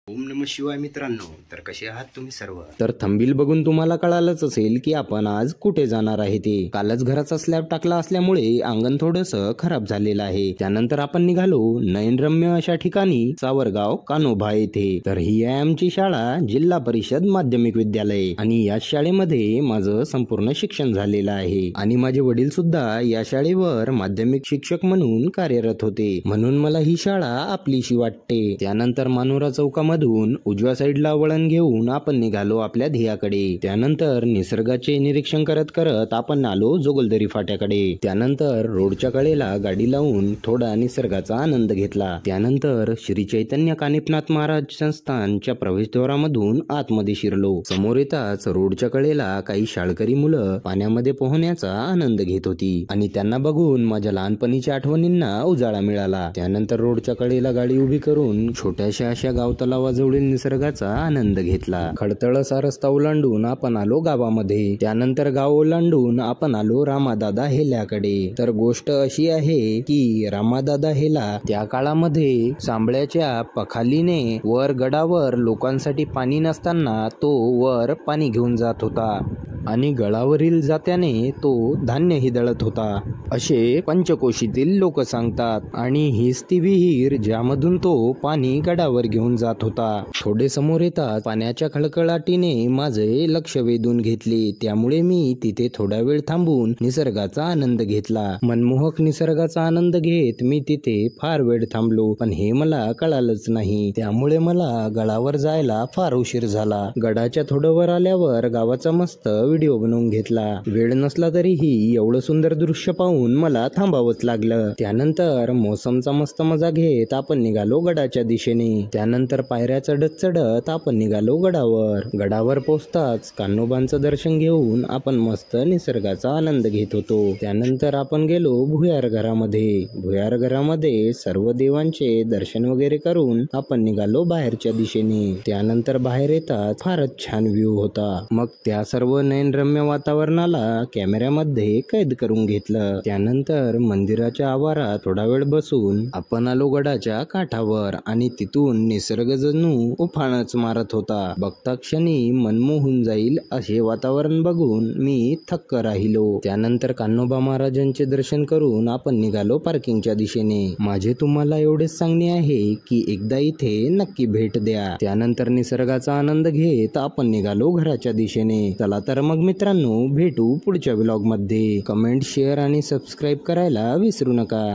ओम नमः शिवाय मित्रांनो, तर कसे आहात तुम्ही सर्व? तर थंबील बघून तुम्हाला कळालंच असेल की आपण आज कुठे जाणार आहे ते. कालच घराचा स्लॅब टाकला असल्यामुळे अंगण थोडंसं खराब झालेलं आहे. त्यानंतर आपण निघालो नयनरम्य अशा ठिकाणी सावरगाव कान्होबा येथे. तर ही आहे आमची शाळा, जिल्हा परिषद माध्यमिक विद्यालय, आणि या शाळेमध्ये माझं संपूर्ण शिक्षण झालेलं आहे आणि माझे वडील सुद्धा या शाळेवर माध्यमिक शिक्षक म्हणून कार्यरत होते, म्हणून मला ही शाळा आपलीशी वाटते. त्यानंतर मानोरा चौकामध्ये उजव्या साईडला वळण घेऊन आपण निघालो आपल्या ध्येयाकडे. त्यानंतर निसर्गाचे निरीक्षण करत करत आपण आलो जोगलदरी फाट्याकडे. त्यानंतर रोडच्या कडेला गाडी लावून थोडा निसर्गाचा आनंद घेतला. त्यानंतर श्री चैतन्य कानिफनाथ महाराज संस्थानच्या प्रवेशद्वारामधून आतमध्ये शिरलो. समोर येताच रोडच्या कडेला काही शाळकरी मुलं पाण्यामध्ये पोहण्याचा आनंद घेत होती आणि त्यांना बघून माझ्या लहानपणीच्या आठवणींना उजाळा मिळाला. त्यानंतर रोडच्या कडेला गाडी उभी करून छोट्याशा अशा गावतला जवळील निसर्गाचा आनंद घेतला. खडतळसा रस्ता ओलांडून आपण आलो गावामध्ये. त्यानंतर गाव ओलांडून आपण आलो रामादादा हेल्याकडे. तर गोष्ट अशी आहे की रामादादा हेला त्या काळामध्ये साबळ्याच्या पखालीने वर गडावर लोकांसाठी पाणी नसताना तो वर पाणी घेऊन जात होता आणि गडावरील जात्याने तो धान्यही दळत होता, असे पंचकोशीतील लोक सांगतात. आणि हीच ती विहीर ज्यामधून तो पाणी गडावर घेऊन जात होता. थोडे समोर येतात पाण्याच्या खळखळाटीने माझे लक्ष वेधून घेतले. त्यामुळे मी तिथे थोडा वेळ थांबून निसर्गाचा आनंद घेतला. मनमोहक निसर्गाचा आनंद घेत मी तिथे फार वेळ थांबलो, पण हे मला कळालंच नाही. त्यामुळे मला गडावर जायला फार उशीर झाला. गडाच्या थोडं वर आल्यावर गावाचा मस्त व्हिडिओ बनवून घेतला. वेळ नसला तरीही एवढं सुंदर दृश्य पाहून मला थांबावंच लागलं. त्यानंतर मोसमचा मस्त मजा घेत आपण निघालो गडाच्या दिशेने. त्यानंतर पायऱ्या चढत चढत आपण निघालो गडावर. गडावर पोहोचताच कान्होबांचं दर्शन घेऊन आपण मस्त निसर्गाचा आनंद घेत होतो. त्यानंतर आपण गेलो भुयार घरामध्ये. भुयार घरामध्ये सर्व देवांचे दर्शन वगैरे करून आपण निघालो बाहेरच्या दिशेने. त्यानंतर बाहेर येतात फारच छान व्ह्यू होता. मग त्या सर्व नयनरम्य वातावरणाला कॅमेऱ्यामध्ये कैद करून घेतलं. त्यानंतर मंदिराच्या आवारात थोडा वेळ बसून आपण आलो गडाच्या काठावर आणि तिथून निसर्ग जणू उफाणच मारत होता. बघता क्षणी मनमोहून जाईल असे वातावरण बघून मी थक्क राहिलो. त्यानंतर कान्होबा महाराजांचे दर्शन करून आपण निघालो पार्किंगच्या दिशेने. माझे तुम्हाला एवढेच सांगणे आहे की एकदा इथे नक्की भेट द्या. त्यानंतर निसर्गाचा आनंद घेत आपण निघालो घराच्या दिशेने. चला तर मग मित्रांनो, भेटू पुढच्या व्लॉग मध्ये. कमेंट, शेअर आणि सबस्क्राईब करायला विसरू नका.